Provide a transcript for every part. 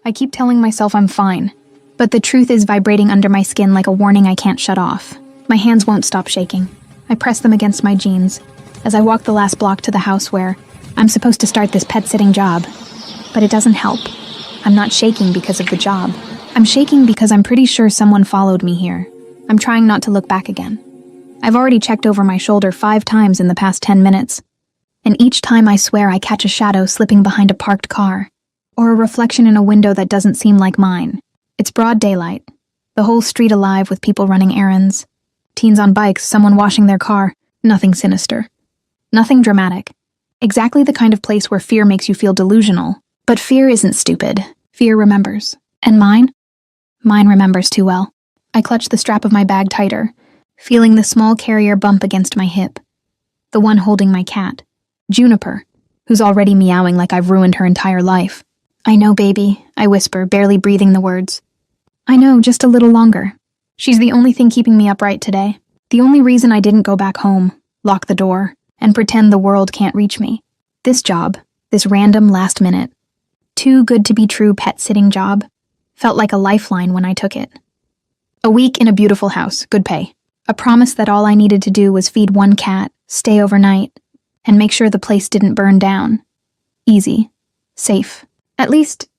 I keep telling myself I'm fine, but the truth is vibrating under my skin like a warning I can't shut off. My hands won't stop shaking. I press them against my jeans as I walk the last block to the house where I'm supposed to start this pet-sitting job. But it doesn't help. I'm not shaking because of the job. I'm shaking because I'm pretty sure someone followed me here. I'm trying not to look back again. I've already checked over my shoulder 5 times in the past 10 minutes. And each time I swear I catch a shadow slipping behind a parked car, or a reflection in a window that doesn't seem like mine. It's broad daylight. The whole street alive with people running errands. Teens on bikes, someone washing their car. Nothing sinister. Nothing dramatic. Exactly the kind of place where fear makes you feel delusional. But fear isn't stupid. Fear remembers. And mine? Mine remembers too well. I clutch the strap of my bag tighter, feeling the small carrier bump against my hip. The one holding my cat, Juniper, who's already meowing like I've ruined her entire life. I know, baby, I whisper, barely breathing the words. I know, just a little longer. She's the only thing keeping me upright today. The only reason I didn't go back home, lock the door, and pretend the world can't reach me. This job, this random last minute, too good to be true pet-sitting job, felt like a lifeline when I took it. A week in a beautiful house, good pay. A promise that all I needed to do was feed one cat, stay overnight, and make sure the place didn't burn down. Easy. Safe. At least,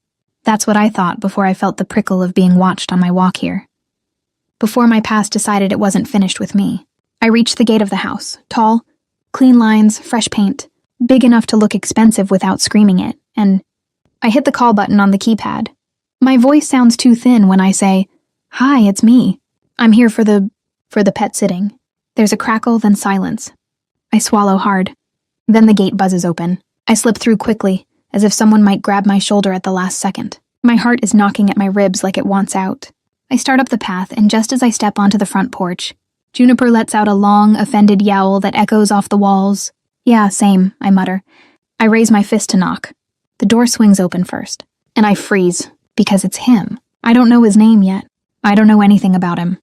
that's what I thought before I felt the prickle of being watched on my walk here. Before my past decided it wasn't finished with me. I reached the gate of the house, tall, clean lines, fresh paint, big enough to look expensive without screaming it, and I hit the call button on the keypad. My voice sounds too thin when I say, "Hi, it's me. I'm here for the pet sitting." There's a crackle, then silence. I swallow hard. Then the gate buzzes open. I slip through quickly, as if someone might grab my shoulder at the last second. My heart is knocking at my ribs like it wants out. I start up the path, and just as I step onto the front porch, Juniper lets out a long, offended yowl that echoes off the walls. "Yeah, same," I mutter. I raise my fist to knock. The door swings open first, and I freeze, because it's him. I don't know his name yet. I don't know anything about him.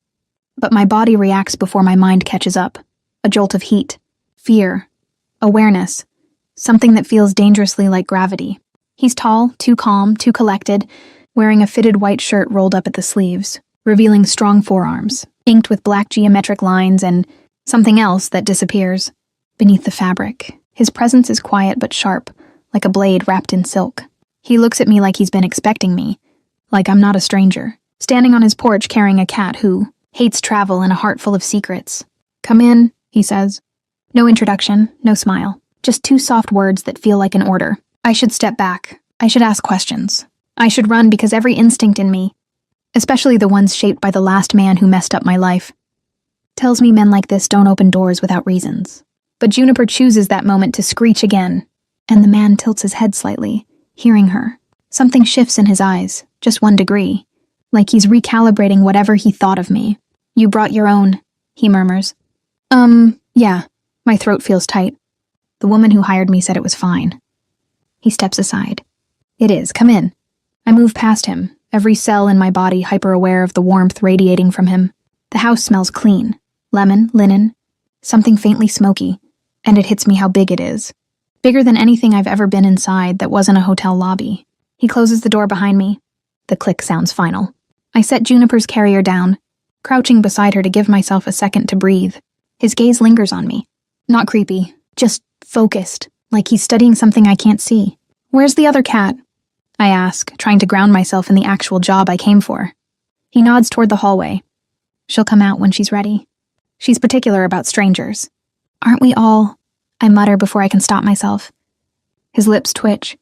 But my body reacts before my mind catches up. A jolt of heat, fear, awareness, something that feels dangerously like gravity. He's tall, too calm, too collected, wearing a fitted white shirt rolled up at the sleeves, revealing strong forearms, inked with black geometric lines and something else that disappears beneath the fabric. His presence is quiet but sharp, like a blade wrapped in silk. He looks at me like he's been expecting me, like I'm not a stranger, standing on his porch carrying a cat who hates travel and a heart full of secrets. "Come in," he says. No introduction, no smile, just 2 soft words that feel like an order. I should step back. I should ask questions. I should run because every instinct in me, especially the ones shaped by the last man who messed up my life, tells me men like this don't open doors without reasons. But Juniper chooses that moment to screech again, and the man tilts his head slightly, hearing her. Something shifts in his eyes, just 1 degree, like he's recalibrating whatever he thought of me. "You brought your own," he murmurs. Yeah." My throat feels tight. The woman who hired me said it was fine. He steps aside. "It is, come in." I move past him, every cell in my body hyper-aware of the warmth radiating from him. The house smells clean. Lemon, linen, something faintly smoky, and it hits me how big it is. Bigger than anything I've ever been inside that wasn't a hotel lobby. He closes the door behind me. The click sounds final. I set Juniper's carrier down, crouching beside her to give myself a second to breathe. His gaze lingers on me. Not creepy, just focused, like he's studying something I can't see. "Where's the other cat?" I ask, trying to ground myself in the actual job I came for. He nods toward the hallway. "She'll come out when she's ready. She's particular about strangers." "Aren't we all?" I mutter before I can stop myself. His lips twitch.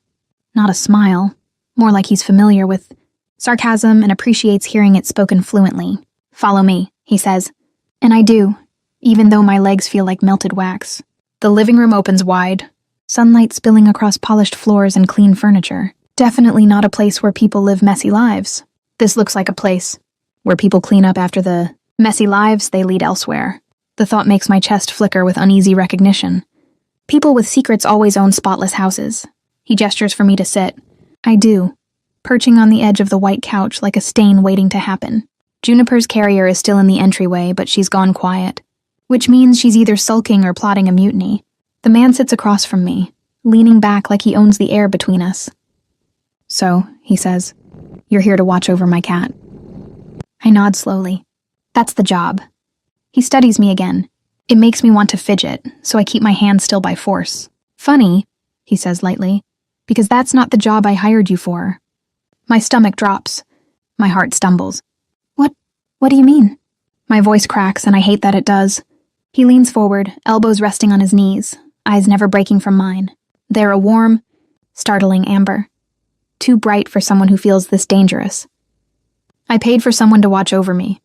Not a smile, more like he's familiar with sarcasm and appreciates hearing it spoken fluently. "Follow me," he says. And I do, even though my legs feel like melted wax. The living room opens wide, sunlight spilling across polished floors and clean furniture. Definitely not a place where people live messy lives. This looks like a place where people clean up after the messy lives they lead elsewhere. The thought makes my chest flicker with uneasy recognition. People with secrets always own spotless houses. He gestures for me to sit. I do, perching on the edge of the white couch like a stain waiting to happen. Juniper's carrier is still in the entryway, but she's gone quiet, which means she's either sulking or plotting a mutiny. The man sits across from me, leaning back like he owns the air between us. "So," he says, You're here to watch over my cat. I nod slowly. That's the job. He studies me again. It makes me want to fidget, so I keep my hand still by force. Funny, he says lightly, because that's not the job I hired you for. My stomach drops. My heart stumbles. What do you mean? My voice cracks, and I hate that it does. He leans forward, elbows resting on his knees, eyes never breaking from mine. They're a warm, startling amber. Too bright for someone who feels this dangerous. I paid for someone to watch over me.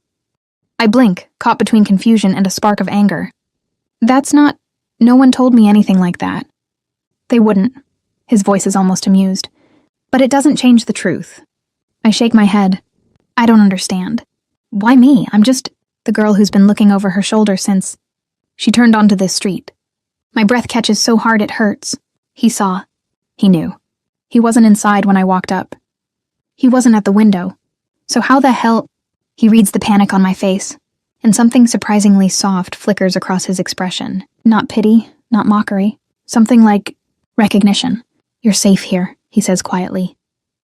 I blink, caught between confusion and a spark of anger. No one told me anything like that. They wouldn't. His voice is almost amused. But it doesn't change the truth. I shake my head. I don't understand. Why me? I'm just the girl who's been looking over her shoulder since she turned onto this street. My breath catches so hard it hurts. He saw. He knew. He wasn't inside when I walked up. He wasn't at the window. So how the hell... He reads the panic on my face, and something surprisingly soft flickers across his expression. Not pity, not mockery. Something like recognition. You're safe here, he says quietly.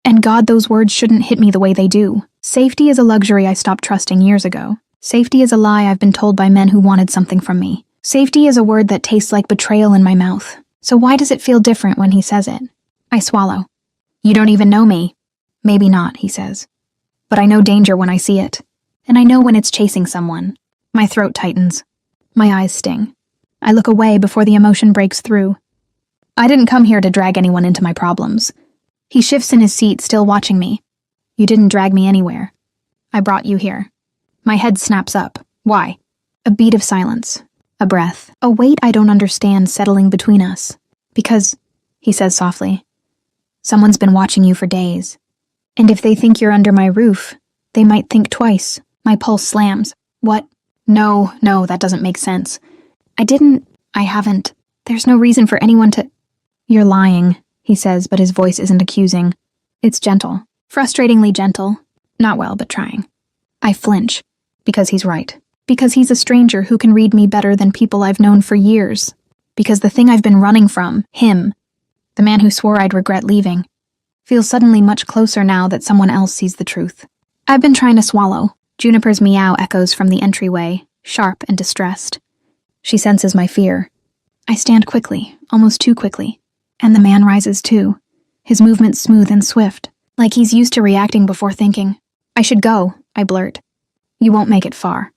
And God, those words shouldn't hit me the way they do. Safety is a luxury I stopped trusting years ago. Safety is a lie I've been told by men who wanted something from me. Safety is a word that tastes like betrayal in my mouth. So why does it feel different when he says it? I swallow. You don't even know me. Maybe not, he says. But I know danger when I see it. And I know when it's chasing someone. My throat tightens. My eyes sting. I look away before the emotion breaks through. I didn't come here to drag anyone into my problems. He shifts in his seat, still watching me. You didn't drag me anywhere. I brought you here. My head snaps up. Why? A beat of silence. A breath. A weight I don't understand settling between us. Because, he says softly, someone's been watching you for days. And if they think you're under my roof, they might think twice. My pulse slams. What? No, that doesn't make sense. I haven't. There's no reason for anyone to... You're lying, he says, but his voice isn't accusing. It's gentle. Frustratingly gentle. Not well, but trying. I flinch. Because he's right. Because he's a stranger who can read me better than people I've known for years. Because the thing I've been running from, him, the man who swore I'd regret leaving, feels suddenly much closer now that someone else sees the truth. I've been trying to swallow. Juniper's meow echoes from the entryway, sharp and distressed. She senses my fear. I stand quickly, almost too quickly. And the man rises too, his movements smooth and swift, like he's used to reacting before thinking. I should go, I blurt. You won't make it far.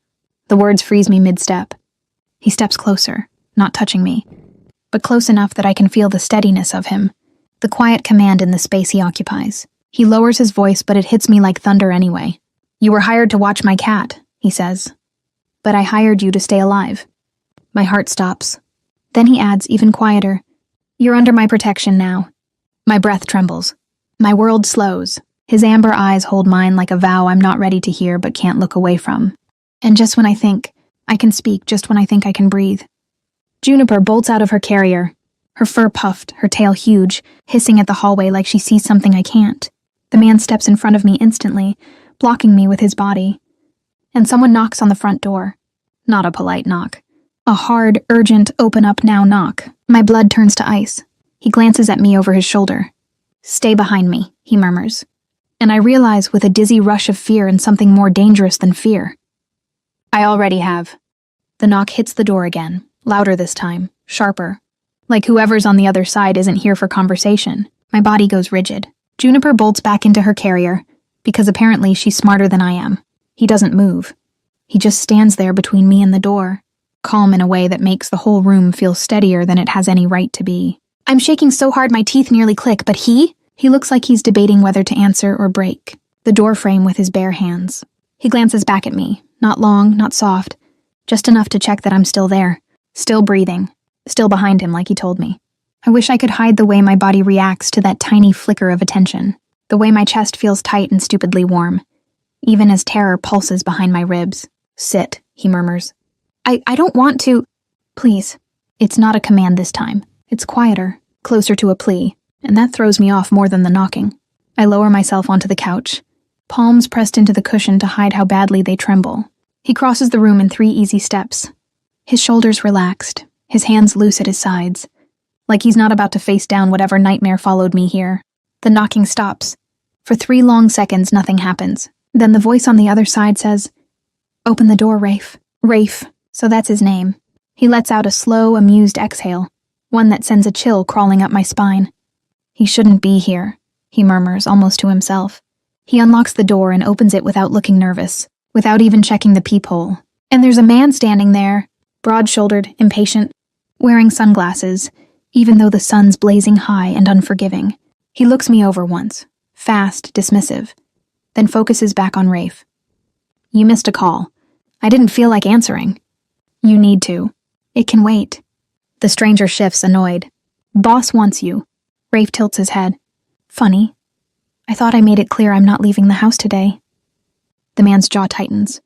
The words freeze me mid-step. He steps closer, not touching me, but close enough that I can feel the steadiness of him, the quiet command in the space he occupies. He lowers his voice, but it hits me like thunder anyway. You were hired to watch my cat, he says. But I hired you to stay alive. My heart stops. Then he adds, even quieter, you're under my protection now. My breath trembles. My world slows. His amber eyes hold mine like a vow I'm not ready to hear but can't look away from. And just when I think I can speak, just when I think I can breathe, Juniper bolts out of her carrier, her fur puffed, her tail huge, hissing at the hallway like she sees something I can't. The man steps in front of me instantly, blocking me with his body. And someone knocks on the front door. Not a polite knock. A hard, urgent, open up now knock. My blood turns to ice. He glances at me over his shoulder. Stay behind me, he murmurs. And I realize with a dizzy rush of fear and something more dangerous than fear. I already have. The knock hits the door again, louder this time, sharper. Like whoever's on the other side isn't here for conversation. My body goes rigid. Juniper bolts back into her carrier, because apparently she's smarter than I am. He doesn't move. He just stands there between me and the door, calm in a way that makes the whole room feel steadier than it has any right to be. I'm shaking so hard my teeth nearly click, but he looks like he's debating whether to answer or break the door frame with his bare hands. He glances back at me, not long, not soft, just enough to check that I'm still there, still breathing, still behind him like he told me. I wish I could hide the way my body reacts to that tiny flicker of attention, the way my chest feels tight and stupidly warm, even as terror pulses behind my ribs. Sit, he murmurs. I don't want to. Please. It's not a command this time. It's quieter, closer to a plea, and that throws me off more than the knocking. I lower myself onto the couch, palms pressed into the cushion to hide how badly they tremble. He crosses the room in 3 easy steps, his shoulders relaxed, his hands loose at his sides, like he's not about to face down whatever nightmare followed me here. The knocking stops, For 3 long seconds, nothing happens. Then the voice on the other side says, "Open the door, Rafe." Rafe, so that's his name. He lets out a slow, amused exhale, one that sends a chill crawling up my spine. "He shouldn't be here," he murmurs, almost to himself. He unlocks the door and opens it without looking nervous, without even checking the peephole. And there's a man standing there, broad-shouldered, impatient, wearing sunglasses, even though the sun's blazing high and unforgiving. He looks me over once, fast, dismissive, then focuses back on Rafe. "You missed a call. I didn't feel like answering." "You need to. It can wait." The stranger shifts, annoyed. "Boss wants you." Rafe tilts his head. "Funny. I thought I made it clear I'm not leaving the house today." The man's jaw tightens.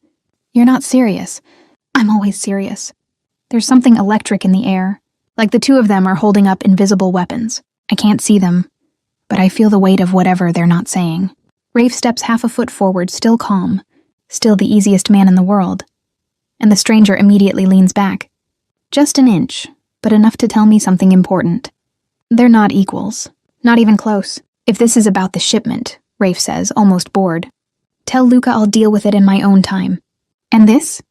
"You're not serious." "I'm always serious." There's something electric in the air, like the two of them are holding up invisible weapons. I can't see them, but I feel the weight of whatever they're not saying. Rafe steps half a foot forward, still calm, still the easiest man in the world, and the stranger immediately leans back. Just an inch, but enough to tell me something important. They're not equals, not even close. "If this is about the shipment," Rafe says, almost bored, "tell Luca I'll deal with it in my own time." "And this?"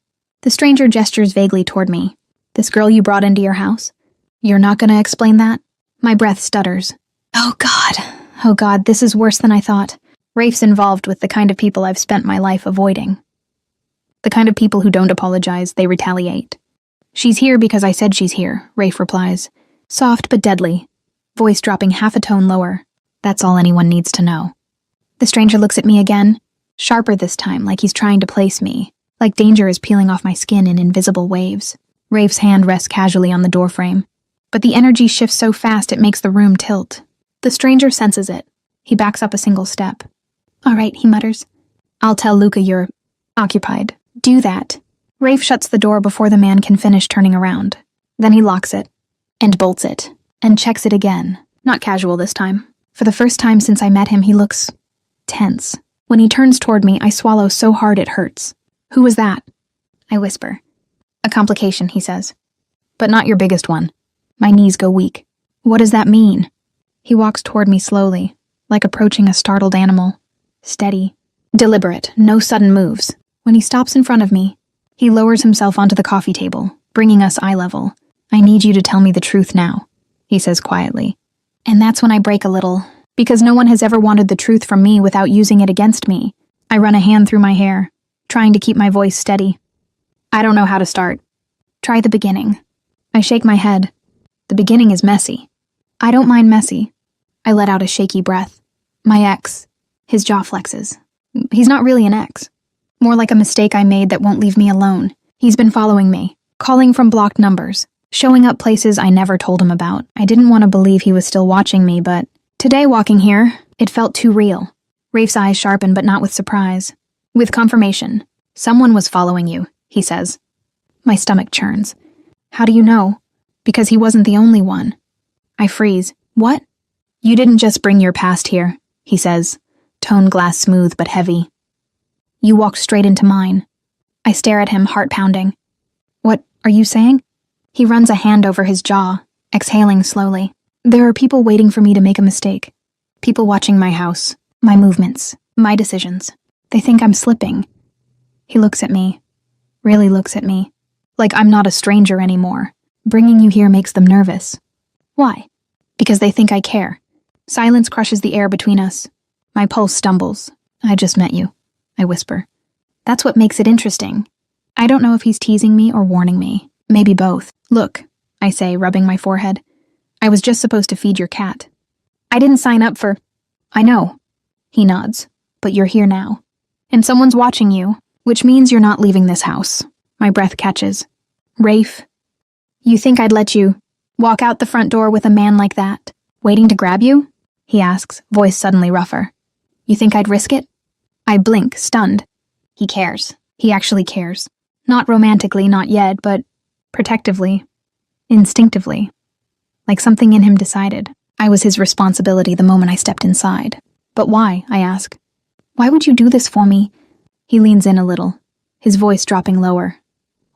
The stranger gestures vaguely toward me. "This girl you brought into your house? You're not gonna explain that?" My breath stutters. Oh God, this is worse than I thought. Rafe's involved with the kind of people I've spent my life avoiding. The kind of people who don't apologize, they retaliate. "She's here because I said she's here," Rafe replies, soft but deadly, voice dropping half a tone lower. "That's all anyone needs to know." The stranger looks at me again, sharper this time, like he's trying to place me, like danger is peeling off my skin in invisible waves. Rafe's hand rests casually on the doorframe, but the energy shifts so fast it makes the room tilt. The stranger senses it. He backs up a single step. "All right," he mutters. "I'll tell Luca you're occupied." "Do that." Rafe shuts the door before the man can finish turning around. Then he locks it, and bolts it, and checks it again. Not casual this time. For the first time since I met him, he looks tense. When he turns toward me, I swallow so hard it hurts. "Who was that?" I whisper. "A complication," he says. "But not your biggest one." My knees go weak. "What does that mean?" He walks toward me slowly, like approaching a startled animal. Steady, deliberate, no sudden moves. When he stops in front of me, he lowers himself onto the coffee table, bringing us eye level. "I need you to tell me the truth now," he says quietly. And that's when I break a little, because no one has ever wanted the truth from me without using it against me. I run a hand through my hair, trying to keep my voice steady. "I don't know how to start." "Try the beginning." I shake my head. "The beginning is messy." "I don't mind messy." I let out a shaky breath. "My ex." His jaw flexes. "He's not really an ex. More like a mistake I made that won't leave me alone. He's been following me, calling from blocked numbers, showing up places I never told him about. I didn't want to believe he was still watching me, but today walking here, it felt too real." Rafe's eyes sharpen, but not with surprise. "With confirmation. Someone was following you," he says. My stomach churns. "How do you know?" "Because he wasn't the only one." I freeze. "What?" "You didn't just bring your past here," he says, tone glass smooth but heavy. "You walked straight into mine." I stare at him, heart pounding. "What are you saying?" He runs a hand over his jaw, exhaling slowly. "There are people waiting for me to make a mistake. People watching my house, my movements, my decisions. They think I'm slipping." He looks at me, really looks at me, like I'm not a stranger anymore. "Bringing you here makes them nervous." "Why?" "Because they think I care." Silence crushes the air between us. My pulse stumbles. "I just met you," I whisper. "That's what makes it interesting." I don't know if he's teasing me or warning me. Maybe both. "Look," I say, rubbing my forehead. "I was just supposed to feed your cat. I didn't sign up for—" "I know." He nods. "But you're here now. And someone's watching you, which means you're not leaving this house." My breath catches. "Rafe, you think I'd let you walk out the front door with a man like that, waiting to grab you?" he asks, voice suddenly rougher. "You think I'd risk it?" I blink, stunned. He cares. He actually cares. Not romantically, not yet, but protectively, instinctively. Like something in him decided I was his responsibility the moment I stepped inside. "But why?" I ask. "Why would you do this for me?" He leans in a little, his voice dropping lower,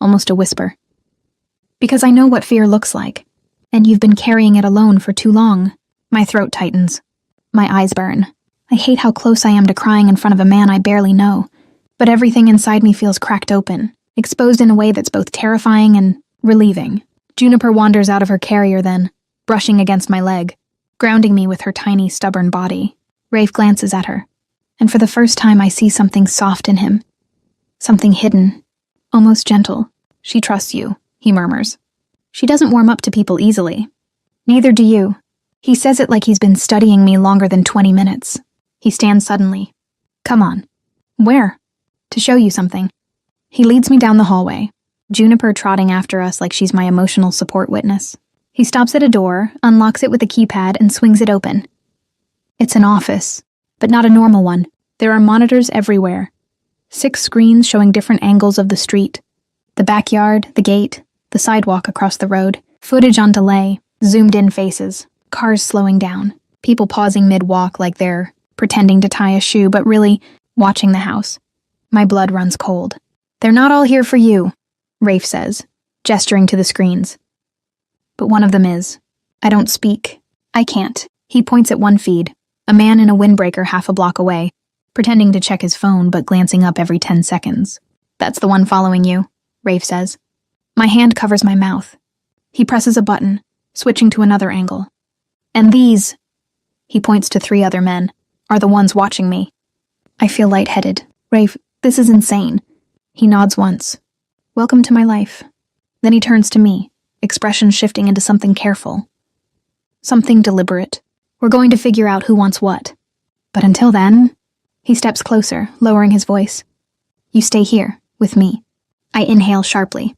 almost a whisper. "Because I know what fear looks like, and you've been carrying it alone for too long." My throat tightens. My eyes burn. I hate how close I am to crying in front of a man I barely know, but everything inside me feels cracked open, exposed in a way that's both terrifying and relieving. Juniper wanders out of her carrier then, brushing against my leg, grounding me with her tiny, stubborn body. Rafe glances at her, and for the first time I see something soft in him. Something hidden, almost gentle. "She trusts you," he murmurs. "She doesn't warm up to people easily." "Neither do you." He says it like he's been studying me longer than 20 minutes. He stands suddenly. "Come on." "Where?" "To show you something." He leads me down the hallway, Juniper trotting after us like she's my emotional support witness. He stops at a door, unlocks it with a keypad, and swings it open. It's an office, but not a normal one. There are monitors everywhere. 6 screens showing different angles of the street. The backyard, the gate, the sidewalk across the road. Footage on delay, zoomed-in faces. Cars slowing down. People pausing mid-walk like they're pretending to tie a shoe, but really watching the house. My blood runs cold. "They're not all here for you," Rafe says, gesturing to the screens. "But one of them is." I don't speak. I can't. He points at one feed, a man in a windbreaker half a block away, pretending to check his phone but glancing up every 10 seconds. "That's the one following you," Rafe says. My hand covers my mouth. He presses a button, switching to another angle. "And these," he points to 3 other men, "are the ones watching me." I feel lightheaded. "Rafe, this is insane." He nods once. "Welcome to my life." Then he turns to me, expression shifting into something careful. Something deliberate. "We're going to figure out who wants what. But until then..." He steps closer, lowering his voice. "You stay here, with me." I inhale sharply.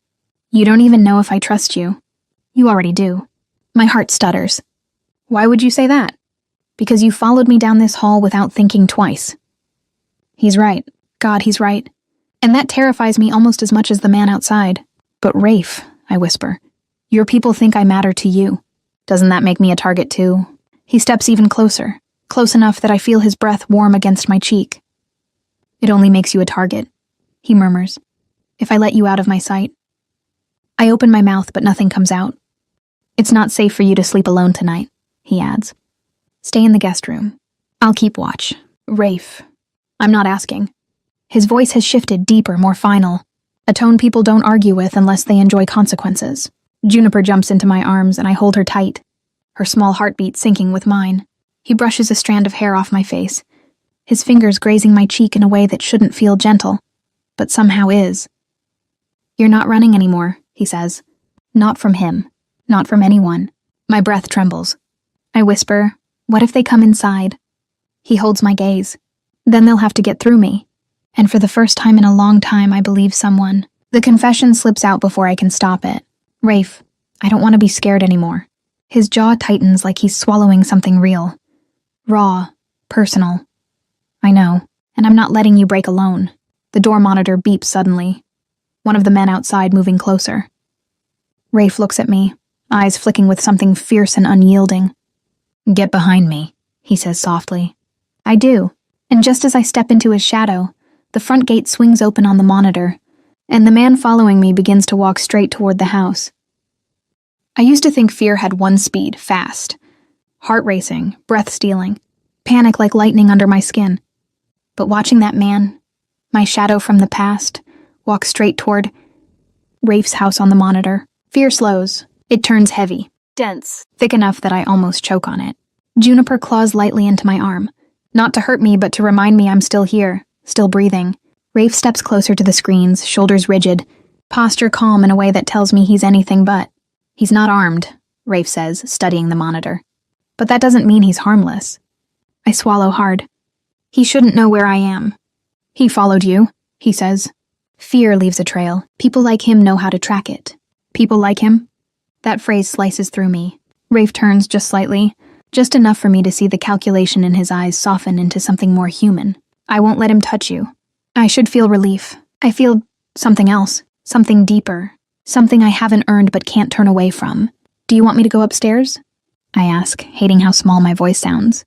"You don't even know if I trust you." "You already do." My heart stutters. "Why would you say that?" "Because you followed me down this hall without thinking twice." He's right. God, he's right. And that terrifies me almost as much as the man outside. "But Rafe," I whisper, "your people think I matter to you. Doesn't that make me a target too?" He steps even closer, close enough that I feel his breath warm against my cheek. "It only makes you a target," he murmurs, "if I let you out of my sight." I open my mouth, but nothing comes out. "It's not safe for you to sleep alone tonight," he adds. "Stay in the guest room. I'll keep watch." "Rafe." I'm not asking. His voice has shifted deeper, more final, a tone people don't argue with unless they enjoy consequences. Juniper jumps into my arms and I hold her tight, her small heartbeat syncing with mine. He brushes a strand of hair off my face, his fingers grazing my cheek in a way that shouldn't feel gentle, but somehow is. "You're not running anymore," he says. Not from him, not from anyone. My breath trembles. I whisper, "What if they come inside?" He holds my gaze. Then they'll have to get through me. And for the first time in a long time, I believe someone. The confession slips out before I can stop it. "Rafe, I don't want to be scared anymore." His jaw tightens like he's swallowing something real. Raw, personal. "I know, and I'm not letting you break alone." The door monitor beeps suddenly. One of the men outside moving closer. Rafe looks at me, eyes flicking with something fierce and unyielding. "Get behind me," he says softly. I do, and just as I step into his shadow, the front gate swings open on the monitor, and the man following me begins to walk straight toward the house. I used to think fear had one speed, fast. Heart racing, breath stealing, panic like lightning under my skin. But watching that man, my shadow from the past, walk straight toward Rafe's house on the monitor, fear slows. It turns heavy, dense, thick enough that I almost choke on it. Juniper claws lightly into my arm, not to hurt me but to remind me I'm still here, still breathing. Rafe steps closer to the screens, shoulders rigid, posture calm in a way that tells me he's anything but. "He's not armed," Rafe says, studying the monitor. "But that doesn't mean he's harmless." I swallow hard. "He shouldn't know where I am." "He followed you," he says. Fear leaves a trail. People like him know how to track it. People like him? That phrase slices through me. Rafe turns just slightly, just enough for me to see the calculation in his eyes soften into something more human. "I won't let him touch you." I should feel relief. I feel something else, something deeper, something I haven't earned but can't turn away from. "Do you want me to go upstairs?" I ask, hating how small my voice sounds.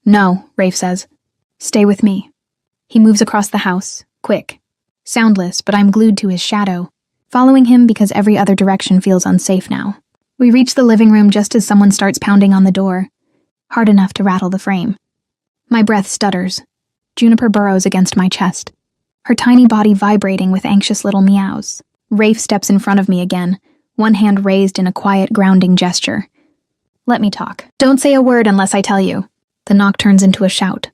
"No," Rafe says. "Stay with me." He moves across the house, quick. Soundless, but I'm glued to his shadow, following him because every other direction feels unsafe now. We reach the living room just as someone starts pounding on the door, hard enough to rattle the frame. My breath stutters. Juniper burrows against my chest, her tiny body vibrating with anxious little meows. Rafe steps in front of me again, one hand raised in a quiet, grounding gesture. Let me talk. Don't say a word unless I tell you. The knock turns into a shout.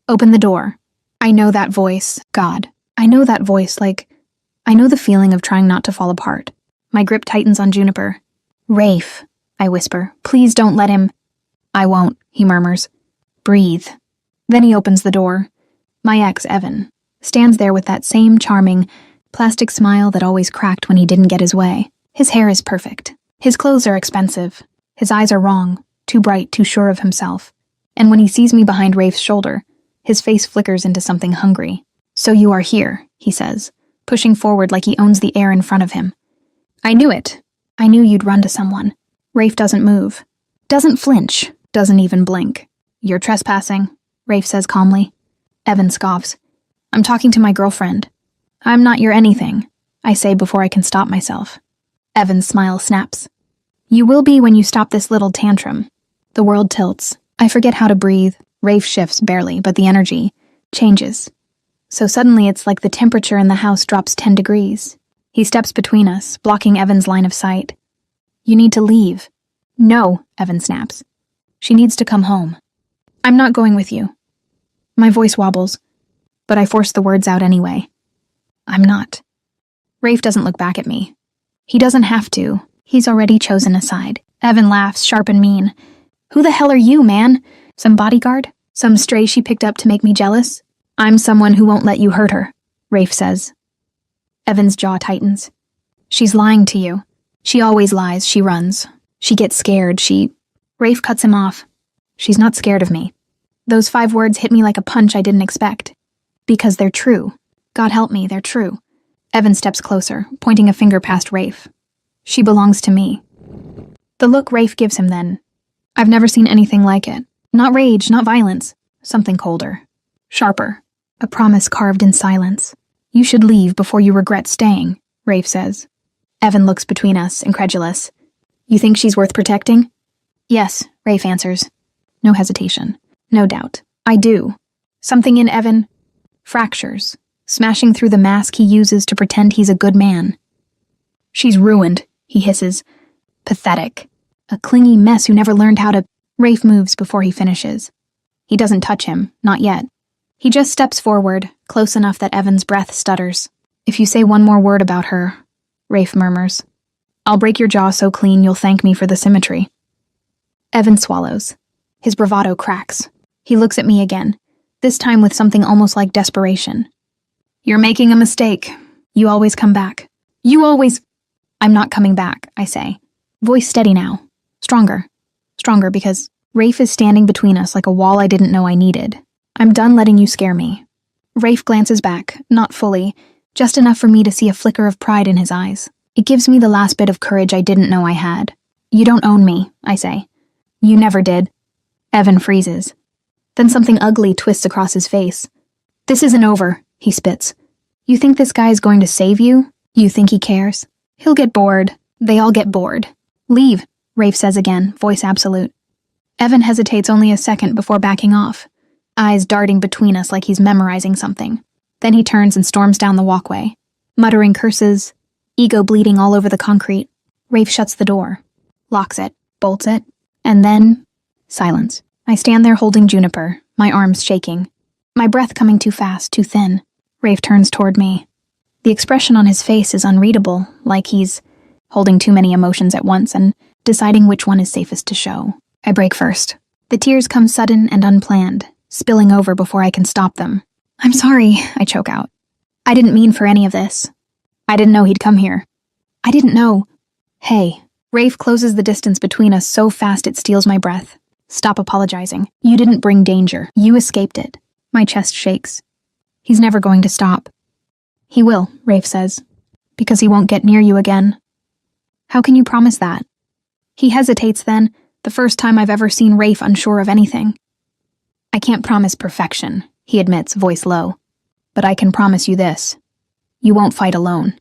Open the door. I know that voice. God. I know that voice, I know the feeling of trying not to fall apart. My grip tightens on Juniper. Rafe, I whisper. Please don't let him. I won't, he murmurs. Breathe. Then he opens the door. My ex, Evan, stands there with that same charming, plastic smile that always cracked when he didn't get his way. His hair is perfect. His clothes are expensive. His eyes are wrong, too bright, too sure of himself. And when he sees me behind Rafe's shoulder, his face flickers into something hungry. So you are here, he says, pushing forward like he owns the air in front of him. I knew it. I knew you'd run to someone. Rafe doesn't move. Doesn't flinch. Doesn't even blink. You're trespassing, Rafe says calmly. Evan scoffs. I'm talking to my girlfriend. I'm not your anything, I say before I can stop myself. Evan's smile snaps. You will be when you stop this little tantrum. The world tilts. I forget how to breathe. Rafe shifts barely, but the energy changes. So suddenly it's like the temperature in the house drops 10 degrees. He steps between us, blocking Evan's line of sight. You need to leave. No, Evan snaps. She needs to come home. I'm not going with you. My voice wobbles, but I force the words out anyway. I'm not. Rafe doesn't look back at me. He doesn't have to. He's already chosen a side. Evan laughs, sharp and mean. Who the hell are you, man? Some bodyguard? Some stray she picked up to make me jealous? I'm someone who won't let you hurt her, Rafe says. Evan's jaw tightens. She's lying to you. She always lies, she runs. She gets scared, Rafe cuts him off. She's not scared of me. Those 5 words hit me like a punch I didn't expect. Because they're true. God help me, they're true. Evan steps closer, pointing a finger past Rafe. She belongs to me. The look Rafe gives him then. I've never seen anything like it. Not rage, not violence. Something colder. Sharper. A promise carved in silence. You should leave before you regret staying, Rafe says. Evan looks between us, incredulous. You think she's worth protecting? Yes, Rafe answers. No hesitation. No doubt. I do. Something in Evan fractures, smashing through the mask he uses to pretend he's a good man. She's ruined, he hisses. Pathetic. A clingy mess who never learned how to... Rafe moves before he finishes. He doesn't touch him, not yet. He just steps forward, close enough that Evan's breath stutters. If you say one more word about her, Rafe murmurs, I'll break your jaw so clean you'll thank me for the symmetry. Evan swallows. His bravado cracks. He looks at me again, this time with something almost like desperation. You're making a mistake. You always come back. You always... I'm not coming back, I say. Voice steady now. Stronger. Stronger because Rafe is standing between us like a wall I didn't know I needed. I'm done letting you scare me. Rafe glances back, not fully, just enough for me to see a flicker of pride in his eyes. It gives me the last bit of courage I didn't know I had. You don't own me, I say. You never did. Evan freezes. Then something ugly twists across his face. This isn't over, he spits. You think this guy is going to save you? You think he cares? He'll get bored. They all get bored. Leave, Rafe says again, voice absolute. Evan hesitates only a second before backing off, eyes darting between us like he's memorizing something. Then he turns and storms down the walkway, muttering curses, ego bleeding all over the concrete. Rafe shuts the door, locks it, bolts it, and then... silence. I stand there holding Juniper, my arms shaking, my breath coming too fast, too thin. Rafe turns toward me. The expression on his face is unreadable, like he's holding too many emotions at once and deciding which one is safest to show. I break first. The tears come sudden and unplanned, spilling over before I can stop them. I'm sorry, I choke out. I didn't mean for any of this. I didn't know he'd come here. I didn't know. Hey. Rafe closes the distance between us so fast it steals my breath. Stop apologizing. You didn't bring danger. You escaped it. My chest shakes. He's never going to stop. He will, Rafe says, because he won't get near you again. How can you promise that? He hesitates then, the first time I've ever seen Rafe unsure of anything. I can't promise perfection, he admits, voice low. But I can promise you this. You won't fight alone.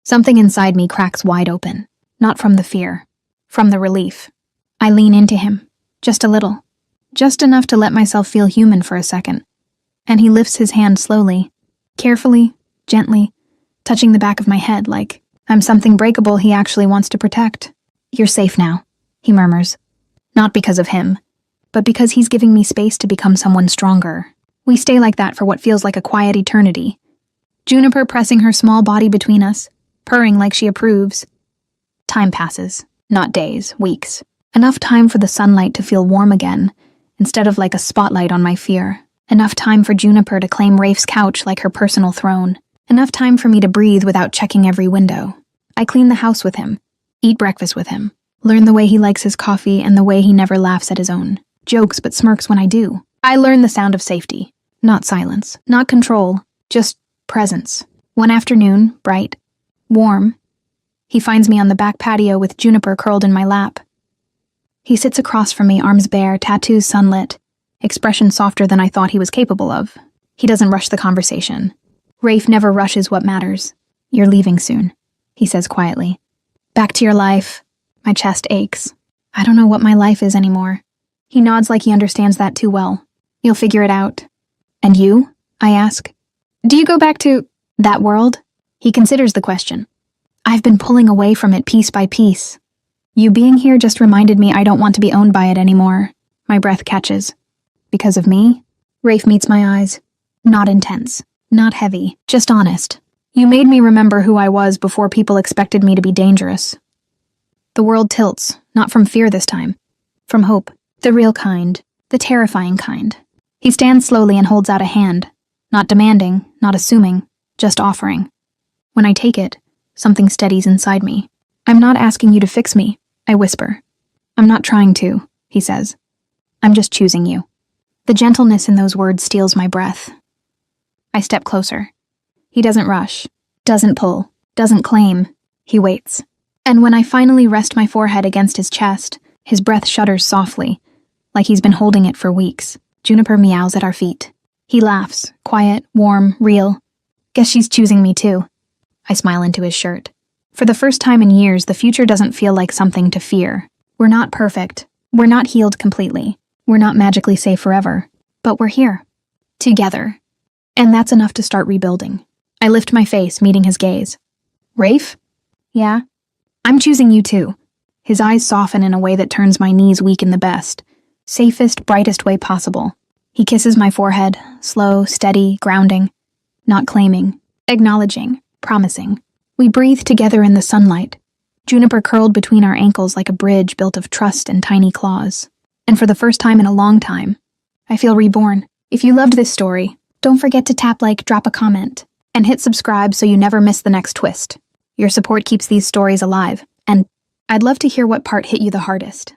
Something inside me cracks wide open. Not from the fear. From the relief. I lean into him. Just a little. just enough to let myself feel human for a second. And he lifts his hand slowly, carefully, gently, touching the back of my head like I'm something breakable he actually wants to protect. "You're safe now," he murmurs. Not because of him, but because he's giving me space to become someone stronger. We stay like that for what feels like a quiet eternity. Juniper pressing her small body between us, purring like she approves. Time passes, not days, weeks. Enough time for the sunlight to feel warm again, instead of like a spotlight on my fear. Enough time for Juniper to claim Rafe's couch like her personal throne. Enough time for me to breathe without checking every window. I clean the house with him, eat breakfast with him, learn the way he likes his coffee and the way he never laughs at his own jokes but smirks when I do. I learn the sound of safety, not silence, not control, just presence. One afternoon, bright, warm, he finds me on the back patio with Juniper curled in my lap. He sits across from me, arms bare, tattoos sunlit, expression softer than I thought he was capable of. He doesn't rush the conversation. Rafe never rushes what matters. "You're leaving soon," he says quietly. "Back to your life." My chest aches. I don't know what my life is anymore. He nods like he understands that too well. "You'll figure it out." "And you?" I ask. "Do you go back to that world?" He considers the question. "I've been pulling away from it piece by piece. You being here just reminded me I don't want to be owned by it anymore." My breath catches. "Because of me?" Rafe meets my eyes. Not intense, not heavy, just honest. "You made me remember who I was before people expected me to be dangerous." The world tilts, not from fear this time, from hope. The real kind, the terrifying kind. He stands slowly and holds out a hand, not demanding, not assuming, just offering. When I take it, something steadies inside me. "I'm not asking you to fix me," I whisper. "I'm not trying to," he says. "I'm just choosing you." The gentleness in those words steals my breath. I step closer. He doesn't rush, doesn't pull, doesn't claim. He waits. And when I finally rest my forehead against his chest, his breath shudders softly, like he's been holding it for weeks. Juniper meows at our feet. He laughs, quiet, warm, real. "Guess she's choosing me too." I smile into his shirt. For the first time in years, the future doesn't feel like something to fear. We're not perfect. We're not healed completely. We're not magically safe forever. But we're here. Together. And that's enough to start rebuilding. I lift my face, meeting his gaze. "Rafe?" "Yeah?" "I'm choosing you too." His eyes soften in a way that turns my knees weak in the best, safest, brightest way possible. He kisses my forehead, slow, steady, grounding. Not claiming, acknowledging, promising. We breathe together in the sunlight, Juniper curled between our ankles like a bridge built of trust and tiny claws. And for the first time in a long time, I feel reborn. If you loved this story, don't forget to tap like, drop a comment, and hit subscribe so you never miss the next twist. Your support keeps these stories alive, and I'd love to hear what part hit you the hardest.